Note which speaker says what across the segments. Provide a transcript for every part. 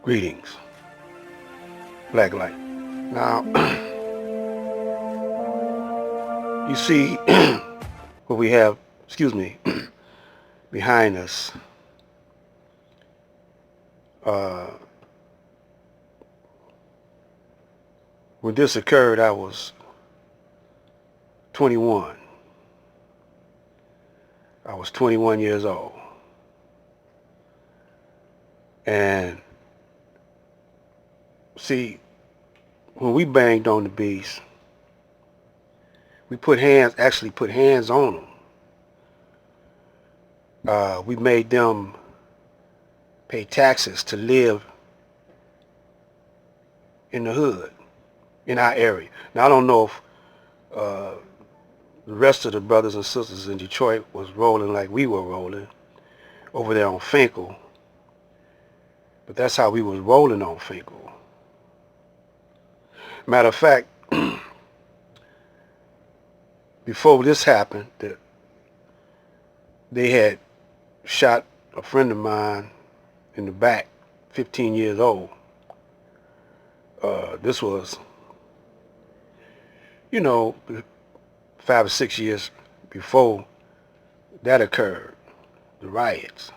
Speaker 1: Greetings, Black Light. Now, you see what we have, excuse me, behind us. Uh, when this occurred, I was 21. I was 21 years old. And see, when we banged on the beast, we actually put hands on them. We made them pay taxes to live in the hood, in our area. Now, I don't know if the rest of the brothers and sisters in Detroit was rolling like we were rolling over there on Finkel, but that's how we was rolling on Finkel. Matter of fact, before this happened, they had shot a friend of mine in the back, 15 years old. This was, 5 or 6 years before that occurred, the riots.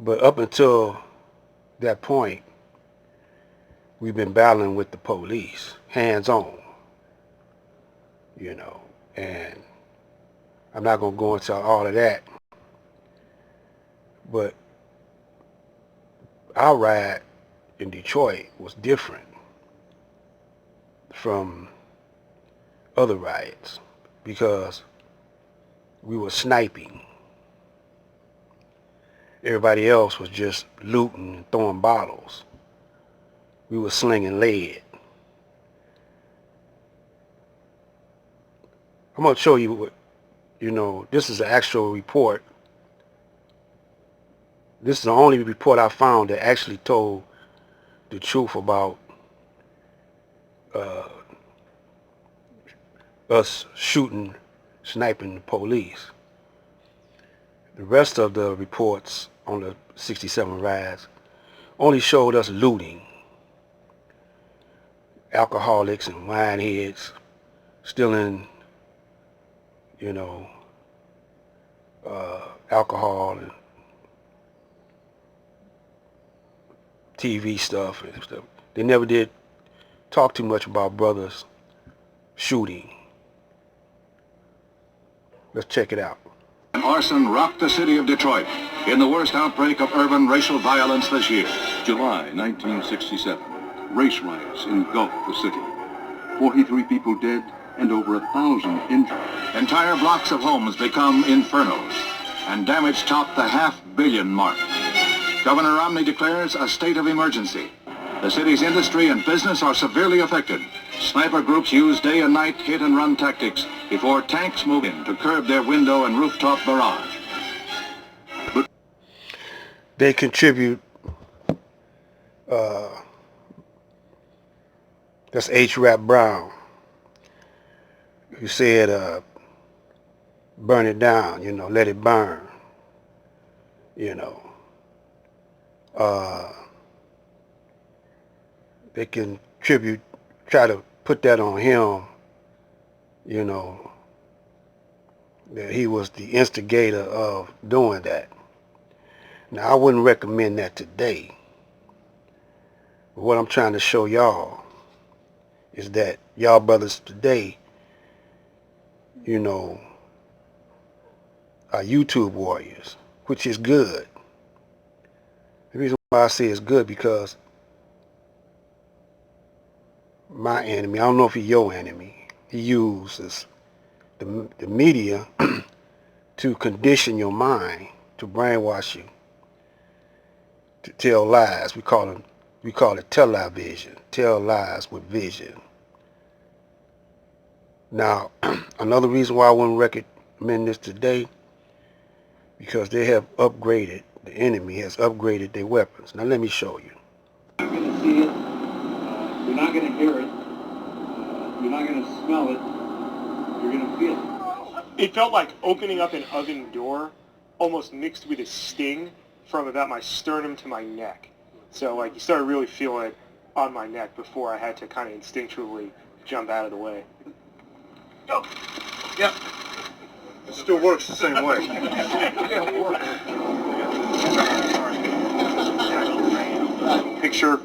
Speaker 1: But up until that point, we've been battling with the police, hands on, and I'm not going to go into all of that, but our ride in Detroit was different from other riots because we were sniping. Everybody else was just looting and throwing bottles. We were slinging lead. I'm going to show you what, this is an actual report. This is the only report I found that actually told the truth about us shooting, sniping the police. The rest of the reports on the 67 riots only showed us looting. Alcoholics and wineheads stealing, alcohol and TV stuff and stuff. They never did talk too much about brothers shooting. Let's check it out.
Speaker 2: Arson rocked the city of Detroit in the worst outbreak of urban racial violence this year.
Speaker 3: July 1967, race riots engulfed the city. 43 people dead and over 1,000 injured.
Speaker 2: Entire blocks of homes become infernos, and damage topped the $500 million mark. Governor Romney declares a state of emergency. The city's industry and business are severely affected. Sniper groups use day and night hit-and-run tactics before tanks move in to curb their window and rooftop barrage.
Speaker 1: They contribute, that's H. Rap Brown, who said, burn it down, let it burn, they contribute, try to put that on him, that he was the instigator of doing that. Now, I wouldn't recommend that today. But what I'm trying to show y'all is that y'all brothers today, are YouTube warriors, which is good. The reason why I say it's good because my enemy, I don't know if he's your enemy, he uses the media to condition your mind, to brainwash you, to tell lies. We call it television, tell lies with vision. Now, another reason why I wouldn't recommend this today, because they have upgraded, the enemy has upgraded their weapons. Now let me show you.
Speaker 4: You're not going to see it, you're not going to hear it, you're not going to smell it, you're going to feel it.
Speaker 5: It felt like opening up an oven door, almost mixed with a sting. from about my sternum to my neck. So like you started really feeling it on my neck before I had to kind of instinctually jump out of the way.
Speaker 4: Go. Yep. It still works the same way.
Speaker 6: Picture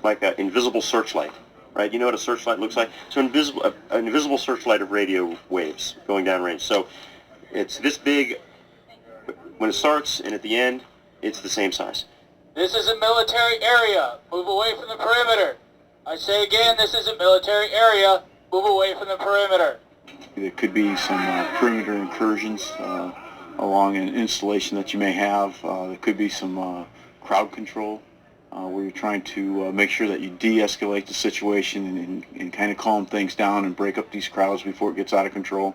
Speaker 6: like an invisible searchlight, right? You know what a searchlight looks like? So an invisible searchlight of radio waves going downrange. So it's this big when it starts, and at the end, it's the same size.
Speaker 7: This is a military area. Move away from the perimeter. I say again, this is a military area. Move away from the perimeter.
Speaker 8: There could be some perimeter incursions along an installation that you may have. There could be some crowd control where you're trying to make sure that you de-escalate the situation and kind of calm things down and break up these crowds before it gets out of control.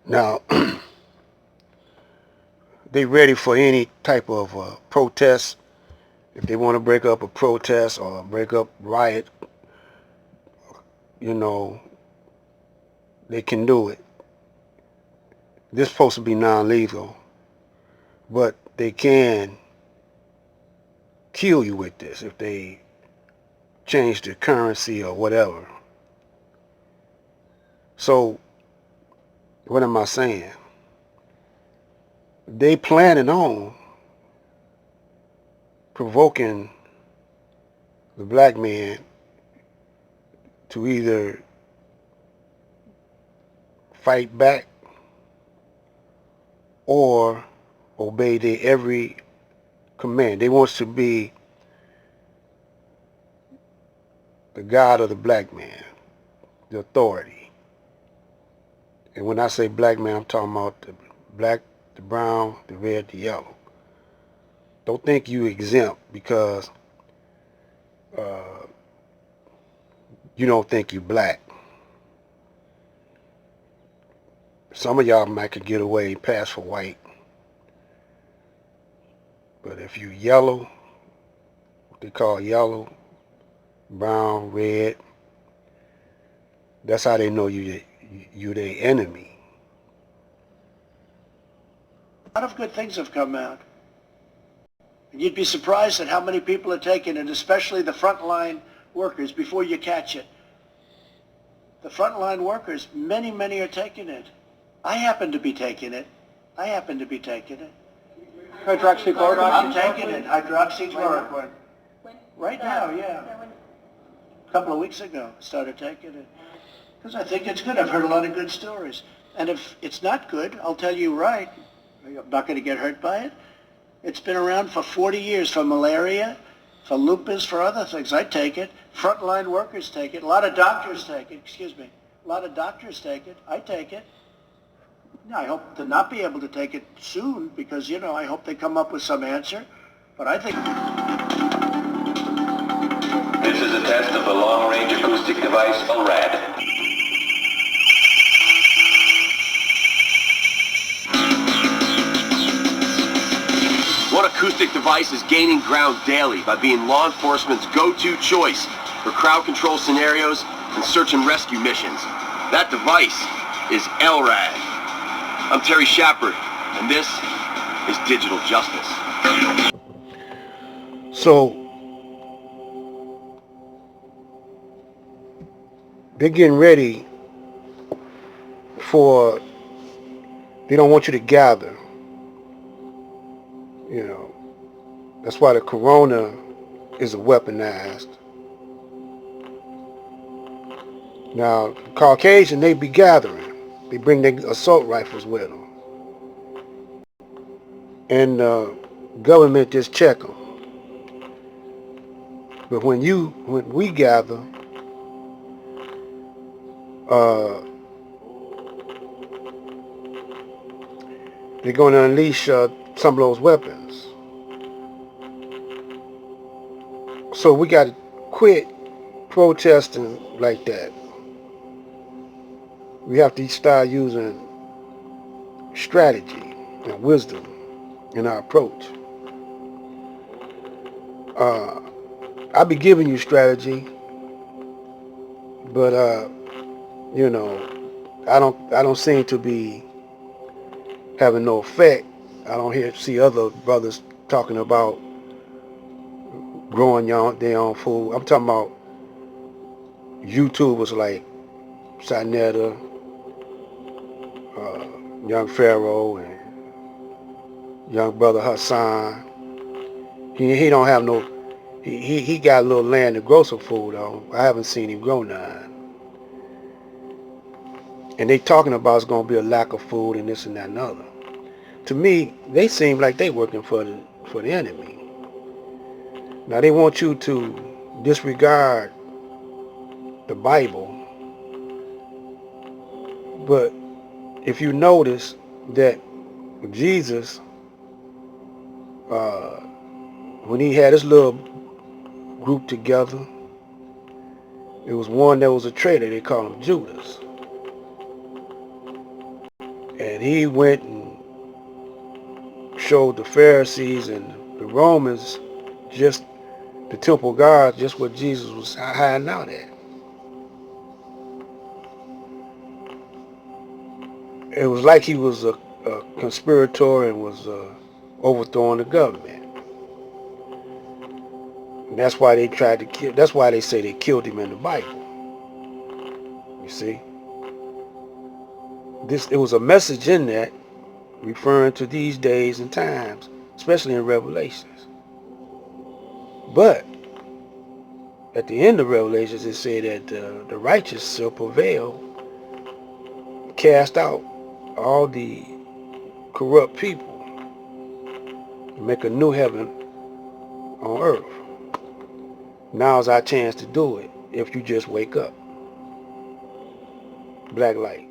Speaker 1: Now, they ready for any type of protest. If they want to break up a protest or break up riot, you know, they can do it. This is supposed to be non-lethal, but they can kill you with this if they change the currency or whatever. So, what am I saying? They planning on provoking the black man to either fight back or obey their every command. They want to be the God of the black man, the authority. And when I say black man, I'm talking about the black, the brown, the red, the yellow. Don't think you exempt because you don't think you black. Some of y'all might could get away and pass for white. But if you yellow, what they call yellow, brown, red, that's how they know you're their enemy.
Speaker 9: A lot of good things have come out. And you'd be surprised at how many people are taking it, especially the frontline workers, before you catch it. The frontline workers, many are taking it. I happen to be taking it.
Speaker 5: Hydroxychloroquine?
Speaker 9: I'm taking it, hydroxychloroquine. Right now, yeah. A couple of weeks ago, I started taking it. Because I think it's good. I've heard a lot of good stories. And if it's not good, I'll tell you right. I'm not going to get hurt by it. It's been around for 40 years for malaria, for lupus, for other things. I take it. Frontline workers take it. A lot of doctors take it. A lot of doctors take it. I take it. I hope to not be able to take it soon because, you know, I hope they come up with some answer. But I think...
Speaker 10: This is a test of the long-range acoustic device, LRAD.
Speaker 11: One acoustic device is gaining ground daily by being law enforcement's go-to choice for crowd control scenarios and search and rescue missions. That device is LRAD. I'm Terry Shepard, and this is Digital Justice.
Speaker 1: So, they're getting ready for, they don't want you to gather. You know, that's why the corona is weaponized. Now, Caucasian, they be gathering. They bring their assault rifles with them. And government just check them. But when we gather, they're going to unleash some of those weapons. So we got to quit protesting like that. We have to start using strategy and wisdom in our approach. I be giving you strategy, but you know, I don't seem to be having no effect. I don't see other brothers talking about growing their own food. I'm talking about YouTubers like Sinetta, Young Pharaoh, and young brother Hassan. He don't have no. He got a little land to grow some food on. I haven't seen him grow none. And they talking about it's gonna be a lack of food and this and that and other. To me, they seem like they working for the enemy. Now they want you to disregard the Bible, but if you notice that Jesus, when he had his little group together, it was one that was a traitor. They called him Judas. And he went and showed the Pharisees and the Romans, just the temple guards, just what Jesus was hiding out at. It was like he was a conspirator and was overthrowing the government. And that's why they tried to kill. That's why they say they killed him in the Bible. You see, it was a message in that referring to these days and times, especially in Revelations. But at the end of Revelations, it said that the righteous shall prevail, cast out all the corrupt people, make a new heaven on earth. Now's our chance to do it if you just wake up. Black light.